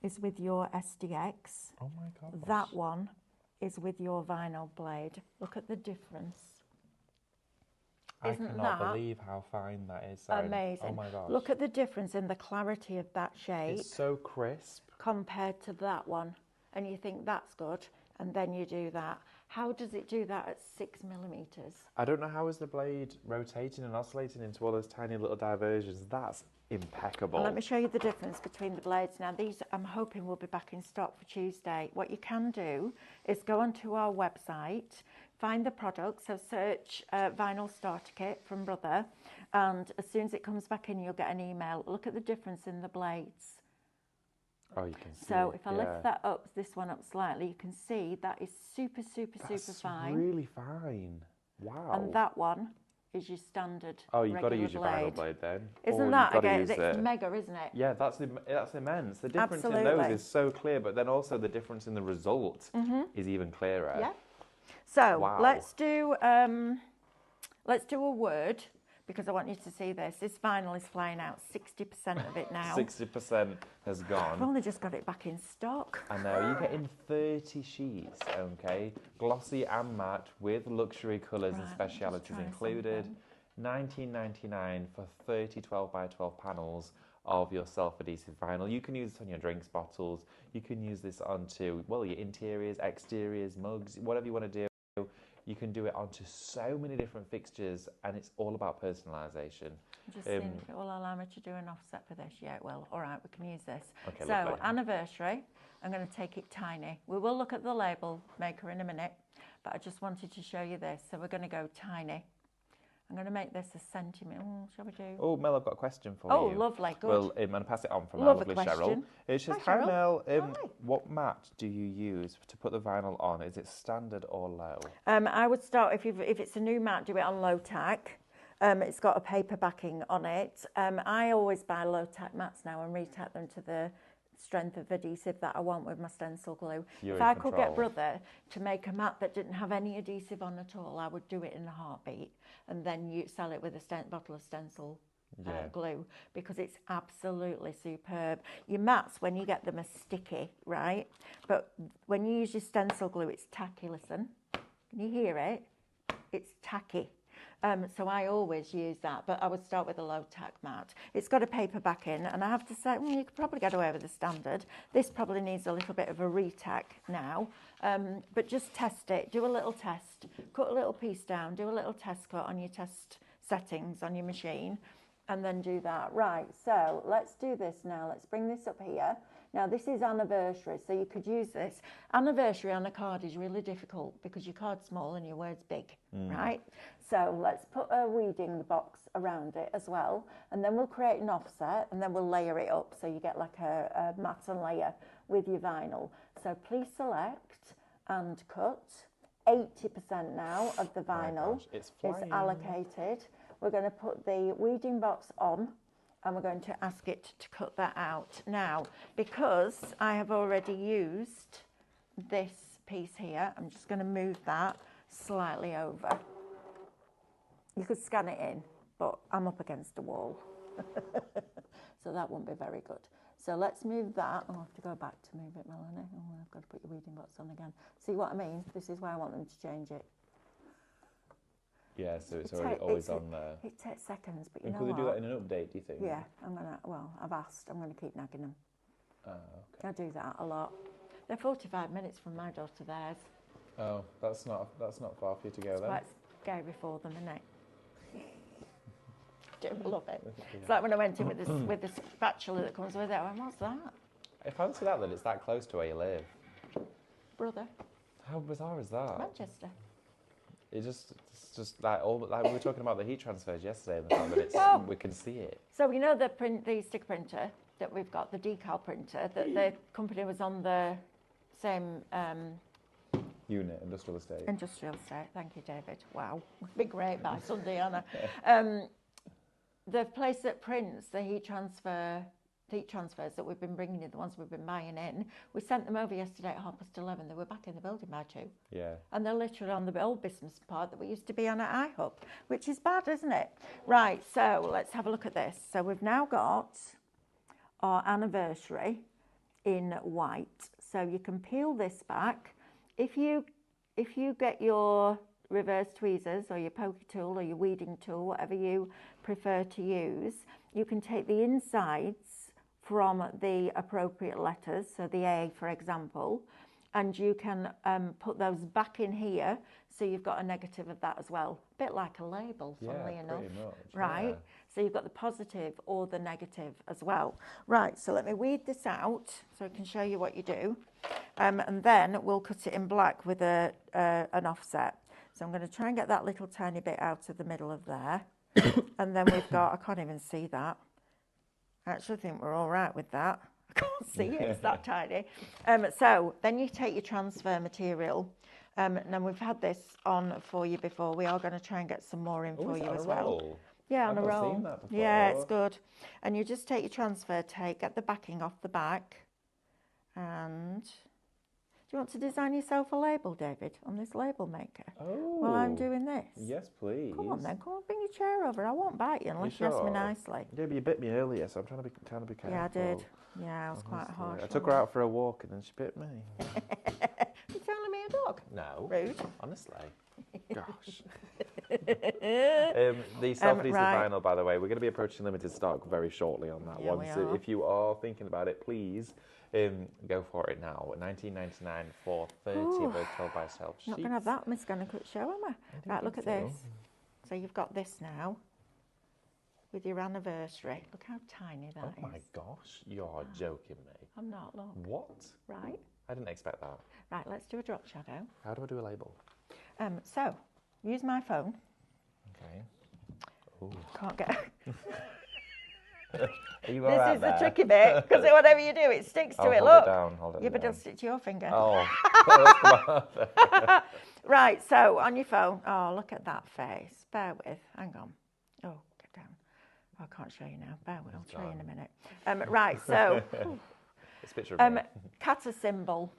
is with your SDX. Oh my God. That one is with your vinyl blade. Look at the difference. I Isn't cannot that believe how fine that is. Sorry. amazing? Oh my gosh. Look at the difference in the clarity of that shape. It's so crisp. Compared to that one, and you think that's good, and then you do that. How does it do that at 6 millimeters? I don't know how is the blade rotating and oscillating into all those tiny little diversions. That's impeccable. Well, let me show you the difference between the blades. Now, these I'm hoping will be back in stock for Tuesday. What you can do is go onto our website, find the product, so search vinyl starter kit from Brother, and as soon as it comes back in, you'll get an email. Look at the difference in the blades. Oh, you can see. So if I lift that up, this one up slightly, you can see that is super fine. Really fine. Wow. And that one is your standard. Oh, you've got to regular use your vinyl blade then. Isn't Or that you've got to again? use It's mega, isn't it? Yeah, that's immense. The difference in Absolutely. those is so clear, but then also the difference in the result is even clearer. Yeah. So Wow. let's do a word, because I want you to see this. This vinyl is flying out, 60% of it now. 60% has I've gone. only just got it back in stock. I know, you get in 30 sheets, okay? Glossy and matte with luxury colours and Right, let me just specialities try included. something. $19.99 for 30 12 by 12 panels of your self-adhesive vinyl. You can use this on your drinks bottles. You can use this onto, well, your interiors, exteriors, mugs, whatever you want to do. You can do it onto so many different fixtures, and it's all about personalisation. Just seeing if it will allow me to do an offset for this. Yeah, it will. All right, we can use this. Okay, so, lovely. anniversary, I'm going to take it tiny. We will look at the label maker in a minute, but I just wanted to show you this. So we're going to go tiny. I'm going to make this a centimetre. Shall we do? Oh, Mel, I've got a question for you. Oh, lovely, good. Well, I'm going to pass it on from Love our a lovely Cheryl. question. It says, Hi, hi, Cheryl. Mel, Hi. what mat do you use to put the vinyl on? Is it standard or low? I would start, if it's a new mat, do it on low tack. It's got a paper backing on it. I always buy low tack mats now and retack them to the strength of adhesive that I want with my stencil glue. You're if in I could get control. Brother to make a mat that didn't have any adhesive on at all, I would do it in a heartbeat, and then you sell it with a bottle of stencil glue, because it's absolutely superb. Your mats, when you get them, are sticky, right? But when you use your stencil glue, it's tacky. Listen, can you hear it? It's tacky. So I always use that, but I would start with a low tack mat. It's got a paper backing, and I have to say, you could probably get away with the standard. This probably needs a little bit of a retack now, but just test it. Do a little test. Cut a little piece down. Do a little test cut on your test settings on your machine, and then do that. Right, so let's do this now. Let's bring this up here. Now this is anniversary, so you could use this. Anniversary on a card is really difficult because your card's small and your word's big, right? So let's put a weeding box around it as well, and then we'll create an offset, and then we'll layer it up so you get like a mat and layer with your vinyl. So please select and cut. 80% now of the vinyl is allocated. We're going to put the weeding box on, and we're going to ask it to cut that out. Now, because I have already used this piece here, I'm just going to move that slightly over. You could scan it in, but I'm up against the wall. So that won't be very good. So let's move that. I'll have to go back to move it, Melanie. Oh, I've got to put your weeding box on again. See what I mean? This is why I want them to change it. Yeah, so it's already always on there. It takes seconds, but you know could what? they do that in an update, do you think? Yeah, I've asked. I'm going to keep nagging them. Oh, okay. I do that a lot. They're 45 minutes from my door to theirs. Oh, that's not far for you to go It's then. quite scary for them, isn't it? I love it. It's like when I went in with the spatula that comes with it. I went, what's that? I fancy that it's that close to where you live. Brother. How bizarre is that? Manchester. It's just like we were talking about the heat transfers yesterday, and the fact that we can see it. So you know the sticker printer that we've got, the decal printer, that the company was on the same Unit, industrial estate. Industrial estate. Thank you, David. Wow, big rate by Sunday, Anna. The place that prints the heat transfers that we've been bringing in, the ones we've been buying in, we sent them over yesterday at 11:30. They were back in the building by 2. Yeah. And they're literally on the old business part that we used to be on at iHub, which is bad, isn't it? Right, so let's have a look at this. So we've now got our anniversary in white. So you can peel this back. If you get your reverse tweezers or your pokey tool or your weeding tool, whatever you prefer to use, you can take the insides from the appropriate letters, so the A, for example, and you can put those back in here, so you've got a negative of that as well. A bit like a label, funnily enough. Pretty much, right? Yeah. So you've got the positive or the negative as well. Right, so let me weed this out so I can show you what you do. And then we'll cut it in black with an offset. So I'm going to try and get that little tiny bit out of the middle of there. And then we've got, I can't even see that. I actually think we're all right with that. I can't see it, it's that tiny. So then you take your transfer material. And we've had this on for you before. We are going to try and get some more in for you as well. Roll? Yeah, on I've a not roll. seen that before. Yeah, it's good. And you just take your transfer tape, get the backing off the back. And do you want to design yourself a label, David, on this label maker? Oh. While I'm doing this? Yes, please. Come on then, come on, bring your chair over. I won't bite you unless you ask me sure? nicely. Yeah, but you bit me earlier, so I'm trying to be careful. Yeah, I did. Yeah, I was quite Honestly. harsh. I took her out for a walk and then she bit me. You're telling me a dog? No. Rude. Honestly. Gosh. The self-adhesive right. vinyl, by the way, we're going to be approaching limited stock very shortly on that Yeah, one. we So are. if you are thinking about it, please go for it now. $19.99 for 30 of those 12 by self sheets. Not going to have that misgonna show, am I? Right, look at think this. So you've got this now with your anniversary. Look how tiny that is. Oh my gosh, you're joking me. I'm not, look. What? Right. I didn't expect that. Right, let's do a drop shadow. How do I do a label? So, use my phone. Okay. Ooh. Can't get... Are you all right This is the there? tricky bit, because whatever you do, it sticks to I'll it, hold look. it down, hold it Yeah, but down. it'll stick to your finger. Oh. Come on. Right, so on your phone, oh, look at that face. Bear with, hang on. Oh, get down. I can't show you now. Bear with, I'll show you in a minute. Right, so, It's a picture of me. Kata symbol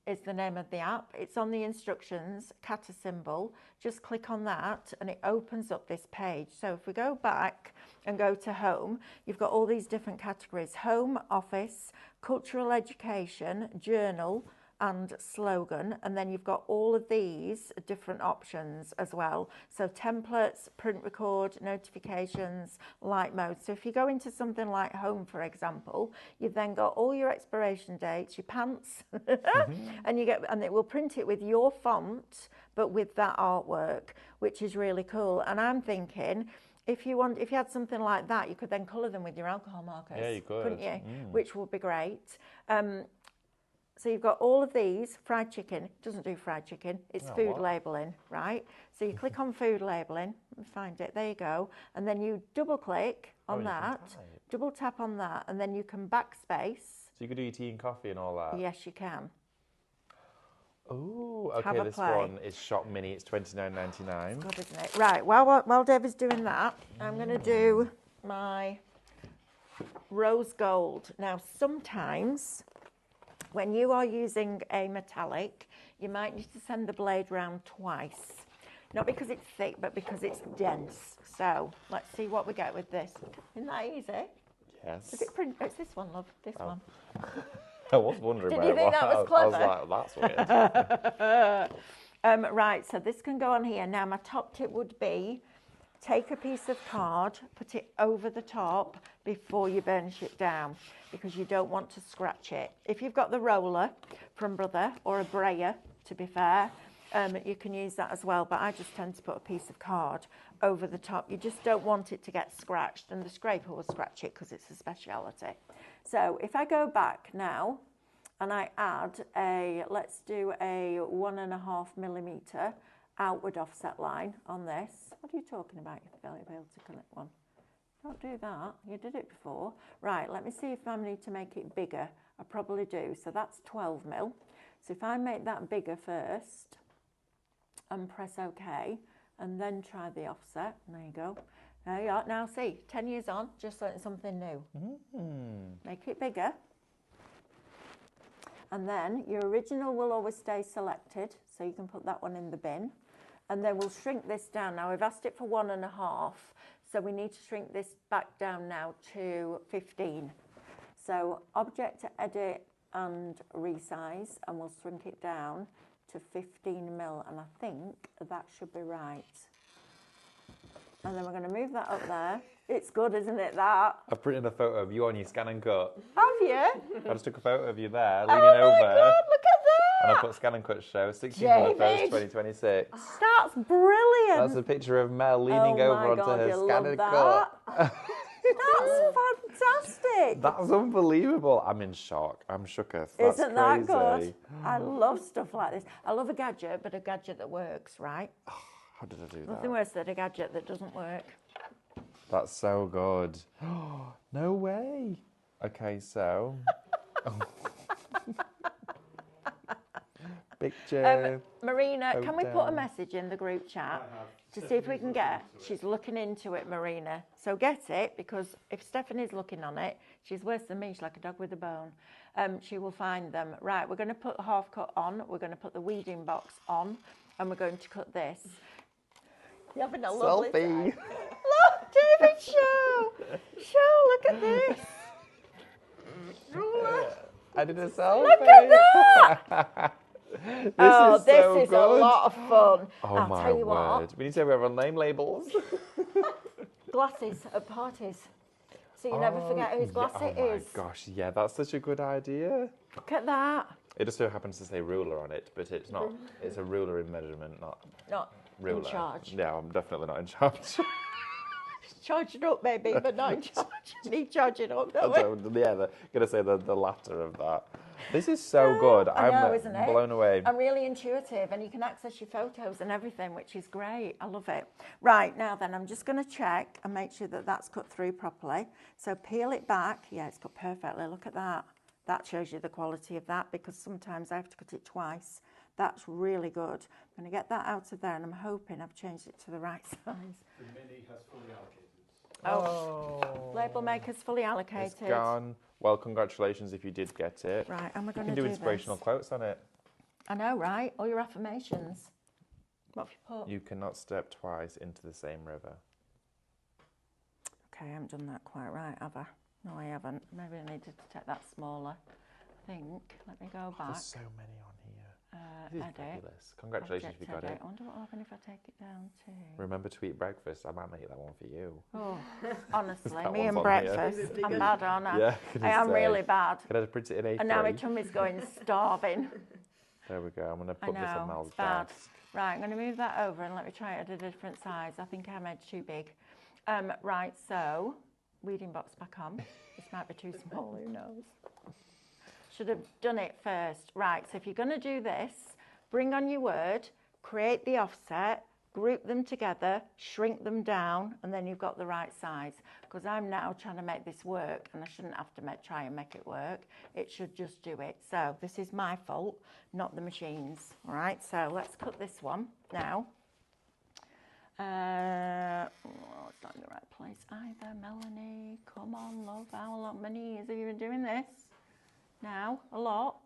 is the name of the app. It's on the instructions, Kata symbol. Just click on that and it opens up this page. So if we go back and go to home, you've got all these different categories: home, office, cultural education, journal, and slogan, and then you've got all of these different options as well. So templates, print record, notifications, light mode. So if you go into something like home, for example, you've then got all your expiration dates, your pants, and it will print it with your font, but with that artwork, which is really cool. And I'm thinking, if you had something like that, you could then colour them with your alcohol markers. Yeah, you could. Couldn't you? Which would be great. So you've got all of these. Fried chicken. It doesn't do fried chicken. It's food labelling, right? So you click on food labelling. Let me find it. There you go. And then you double click on that. Double tap on that. And then you can backspace. So you could do your tea and coffee and all that? Yes, you can. Oh, okay, this one is Shop Mini. It's $29.99. Good, isn't it? Right, while David's doing that, I'm going to do my rose gold. Now, sometimes when you are using a metallic, you might need to send the blade round twice. Not because it's thick, but because it's dense. So let's see what we get with this. Isn't that easy? Yes. Is it print? It's this one, love. This one. I was wondering Did where you think it was. that was clever? I was like, that's weird. Right, so this can go on here. Now, my top tip would be take a piece of card, put it over the top before you burnish it down, because you don't want to scratch it. If you've got the roller from Brother, or a brayer, to be fair, you can use that as well, but I just tend to put a piece of card over the top. You just don't want it to get scratched, and the scraper will scratch it because it's a speciality. So if I go back now and I add let's do a 1.5mm outward offset line on this. What are you talking about? You'll be able to connect one. Don't do that. You did it before. Right, let me see if I need to make it bigger. I probably do. So that's 12mm. So if I make that bigger first and press OK, and then try the offset. There you go. There you are. Now see, 10 years on, just learned something new. Make it bigger. And then your original will always stay selected, so you can put that one in the bin. And then we'll shrink this down. Now we've asked it for 1.5, so we need to shrink this back down now to 15. So object to edit and resize, and we'll shrink it down to 15mm, and I think that should be right. And then we're going to move that up there. It's good, isn't it, that? I've printed a photo of you on your scan and cut. Have you? I just took a photo of you there, leaning Oh over. my God, look at that! And I put scan and cut show, 16th of the 1st, 2026. That's brilliant! That's a picture of Mel leaning over onto her scan and cut. That's fantastic! That's unbelievable. I'm in shock. I'm shooketh. That's Isn't crazy. that good? I love stuff like this. I love a gadget, but a gadget that works, right? How did I do that? Nothing worse than a gadget that doesn't work. That's so good. No way. Okay, so. Picture. Marina, can we put a photo. message in the group chat to see if we can get? She's looking into it, Marina. So get it, because if Stephanie's looking on it, she's worse than me. She's like a dog with a bone. She will find them. Right, we're going to put the half cut on. We're going to put the weeding box on, and we're going to cut this. You're having a lovely Selfie. time. Look, David, show. Show, look at this. I did a selfie. Look at that. This This so is good. a lot of fun. Oh I'll my tell you word. what, We need to have our name labels. glasses at parties. So you never forget whose glass it is. Oh my gosh, yeah, that's such a good idea. Look at that. It just so happens to say ruler on it, but it's not. It's a ruler in measurement, not Not ruler. in charge. Yeah, I'm definitely not in charge. Charge it up, maybe, but not in charge. Need charging up, don't we? Gonna say the latter of that. This is so good. I know, I'm isn't it? blown away. And really intuitive, and you can access your photos and everything, which is great. I love it. Right, now then, I'm just going to check and make sure that that's cut through properly. So peel it back. Yeah, it's cut perfectly. Look at that. That shows you the quality of that, because sometimes I have to cut it twice. That's really good. I'm going to get that out of there, and I'm hoping I've changed it to the right size. The Mini has fully allocated. Oh, label maker's fully allocated. It's gone. Well, congratulations if you did get it. Right, and we're You going can to do do inspirational this. quotes on it. I know, right? All your affirmations. What have you put? You cannot step twice into the same river. Okay, I haven't done that quite right, have I? No, I haven't. Maybe I needed to take that smaller. think, let me go back. There's so many on here. This is Edit. fabulous. Congratulations if you got Edit. it. I wonder what will happen if I take it down too. Remember to eat breakfast. I might make that one for you. Oh, honestly, That me one's and on breakfast, here. I'm bad, aren't I? Yeah, I am really bad. Can I just print it in A3? And now my tummy's going starving. There we go. I'm going to I put this on know, Mel's it's bad. desk. Right, I'm going to move that over and let me try it at a different size. I think I made too big. Right, so, weeding box back on. This might be too small, who knows? Should have done it first. Right, so if you're going to do this, bring on your word, create the offset, group them together, shrink them down, and then you've got the right size. Because I'm now trying to make this work, and I shouldn't have to try and make it work. It should just do it. So this is my fault, not the machine's. All right, so let's cut this one now. It's not in the right place either, Melanie. Come on, love. How many years have you been doing this? Now, a lot.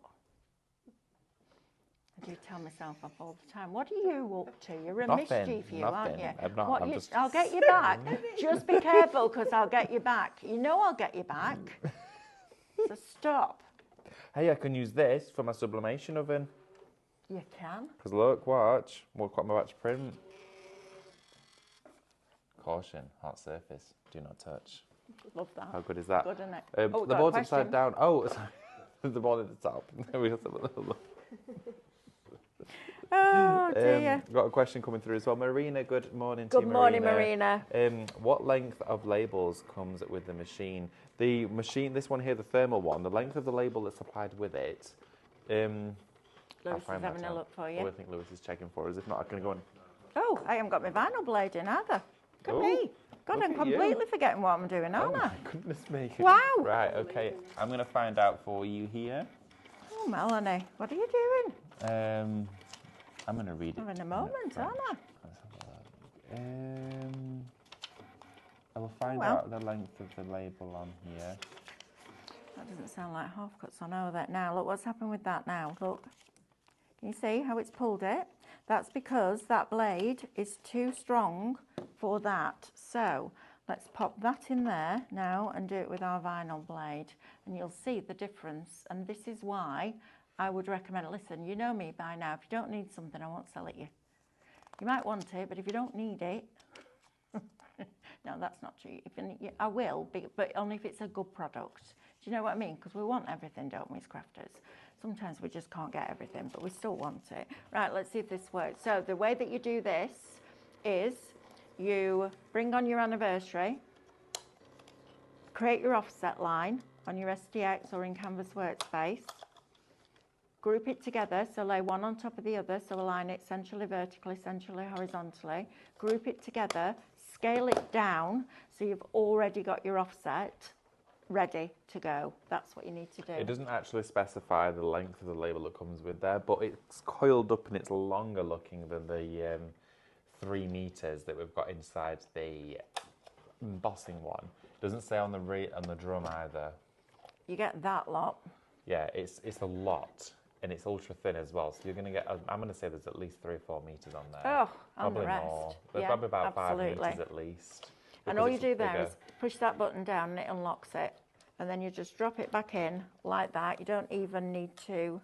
I do tell myself off all the time. What are you up to? You're a mischief, you, aren't you? I'm not. What I'm you, just... I'll get you back. Just be careful, because I'll get you back. You know I'll get you back. So stop. Hey, I can use this for my sublimation oven. You can. Because look, watch. What I'm about to print. Caution, hot surface. Do not touch. Love that. How good is that? Good, isn't it? The board's upside down. Oh, sorry. The board at the top. We just have a little look. Oh, dear. Got a question coming through as well. Marina, good morning to you, Good morning, Marina. What length of labels comes with the machine? The machine, this one here, the thermal one, the length of the label that's applied with it. Lewis is having a look for you. Oh, I think Lewis is checking for us. If not, I can go on. Oh, I haven't got my vinyl blade in either. Look at me. God, look I'm at completely you. forgetting what I'm doing, aren't Oh I? my goodness me. Wow. Right, okay. I'm going to find out for you here. Oh, Melanie, what are you doing? I'm going to read it. Having a moment, aren't I? Let's have a look. I will find well. out the length of the label on here. That doesn't sound like half cuts. I know that now. Look what's happened with that now. Look. Can you see how it's pulled it? That's because that blade is too strong for that. So let's pop that in there now and do it with our vinyl blade. And you'll see the difference. And this is why I would recommend, listen, you know me by now. If you don't need something, I won't sell it you. You might want it, but if you don't need it, no, that's not true. If you, I will, but only if it's a good product. Do you know what I mean? Because we want everything, don't we, as crafters? Sometimes we just can't get everything, but we still want it. Right, let's see if this works. So the way that you do this is you bring on your anniversary, create your offset line on your SDX or in Canvas Workspace, group it together, so lay one on top of the other, so align it centrally vertically, centrally horizontally, group it together, scale it down, so you've already got your offset ready to go. That's what you need to do. It doesn't actually specify the length of the label that comes with there, but it's coiled up and it's longer looking than the 3 meters that we've got inside the embossing one. It doesn't say on the drum either. You get that lot. Yeah, it's a lot. And it's ultra thin as well, so you're going to get, I'm going to say there's at least 3 or 4 meters on there. Oh, probably and the rest. more. There's Yeah, probably about absolutely. 5 meters at least. And all you do there is push that button down and it unlocks it. And then you just drop it back in like that. You don't even need to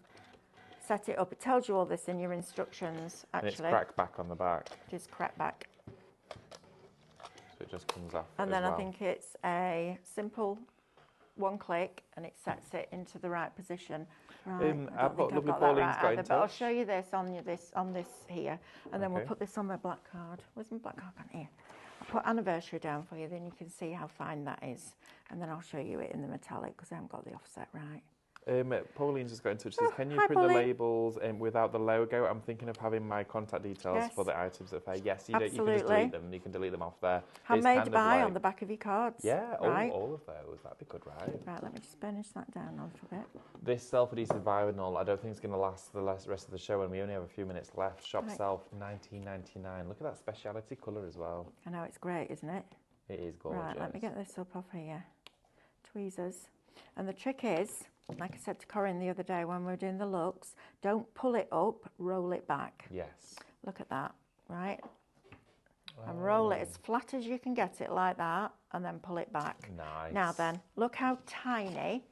set it up. It tells you all this in your instructions, actually. And it's crack back on the back. It is crack back. So it just comes off And as then well. I think it's a simple one click and it sets it into the right position. Right, I've got lovely that Pauline's right got in either, but I'll touch. show you this on this here, and then we'll Okay. put this on my black card. Where's my black card? On here. I'll put anniversary down for you, then you can see how fine that is, and then I'll show you it in the metallic because I haven't got the offset right. Pauline's just got in touch. Says, can you hi, print the Pauline. labels without the logo? I'm thinking of having my contact details Yes. for the items at fair. Yes, you can just Absolutely. delete them. You can delete them off there. It's Handmade kind of by like- on the back of your cards. Yeah, right. all of those. That'd be good, right? Right, let me just burnish that down a little bit. This self-adhesive vinyl, I don't think it's going to last the rest of the show, and we only have a few minutes left. Shop Right. self, $19.99. Look at that speciality colour as well. I know it's great, isn't it? It is gorgeous. Right, let me get this up off here. Tweezers. And the trick is, like I said to Corinne the other day when we were doing the looks, don't pull it up, roll it back. Yes. Look at that, right? And roll it as flat as you can get it like that, and then pull it back. Nice. Now then, look how tiny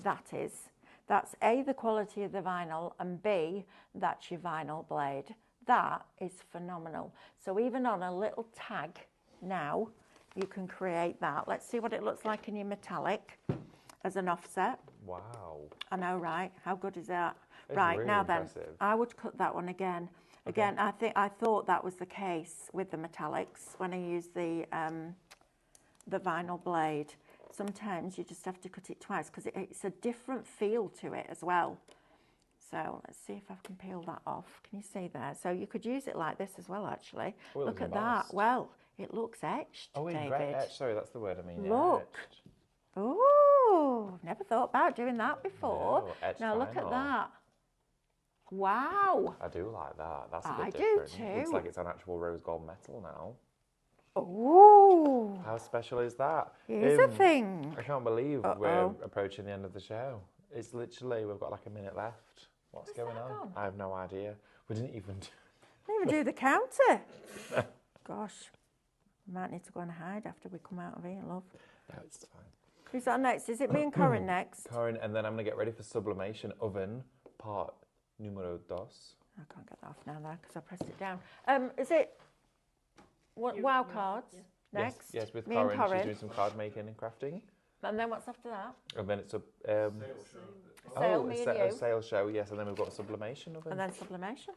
that is. That's A, the quality of the vinyl, and B, that's your vinyl blade. That is phenomenal. So even on a little tag now, you can create that. Let's see what it looks like in your metallic as an offset. Wow. I know, right? How good is that? It's Right, really now impressive. then, I would cut that one again. Again, I thought that was the case with the metallics when I used the vinyl blade. Sometimes you just have to cut it twice because it's a different feel to it as well. So let's see if I can peel that off. Can you see there? So you could use it like this as well, actually. Oh, it Look looks at embossed. that. Well, it looks etched, Oh, it's David. great etched. Sorry, that's the word I mean. Look. Etched. Ooh, never thought about doing that before. No, etched Now look at vinyl. that. Wow. I do like that. That's a bit I do different. Looks too. like it's an actual rose gold metal now. Ooh, How special is that? here's a thing. I can't believe we're Uh-oh. approaching the end of the show. It's literally, we've got like a minute left. What's going on? gone? I have no idea. We didn't even do... Didn't even do the counter. Gosh, we might need to go and hide after we come out of here, love. No, it's fine. Who's that next? Is it me and Corinne next? Corinne, and then I'm going to get ready for sublimation oven part numero dos. I can't get that off now though because I pressed it down. Is it wow cards next? Yes, with me and Corinne. Corinne. She's doing some card making and crafting. And then what's after that? And then it's a... Sale, me and a you. sale show, yes, and then we've got a sublimation oven. And then sublimation.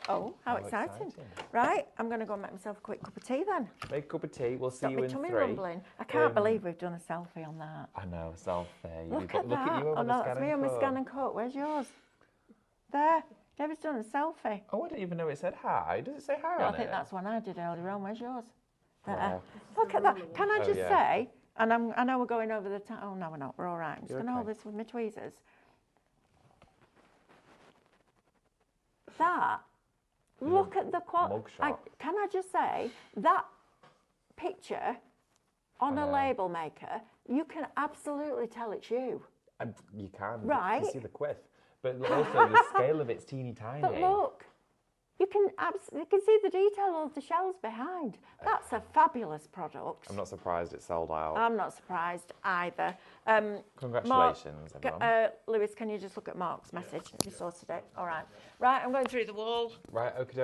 Oh, how exciting. exciting. Right, I'm going to go and make myself a quick cup of tea then. Make a cup of tea. We'll see Stop you my in tummy 3. rumbling. I can't believe we've done a selfie on that. I know, selfie. Look at Look that. at you over Oh the no, scan that's me and on my cut. scan and cut. Where's yours? There. David's done a selfie. Oh, I didn't even know it said hi. Does it say hi No, I on think it? that's one I did earlier on. Where's yours? Wow. Look at that. Can I Oh, just yeah. say, and I know we're going over the time. Oh, no, we're not. We're all right. I'm just You're going to hold okay. this with my tweezers. That, look at the quality. mugshot. Can I just say, that picture on I a know. label maker, you can absolutely tell it's you. You can. Right. You see the quiff. But also the scale of it's teeny tiny. But look, you can see the detail of the shells behind. That's a fabulous product. I'm not surprised it sold out. I'm not surprised either. Congratulations, everyone. Lewis, can you just look at Mark's message? You sorted it. All right. Right, I'm going through the wall. Right, okay.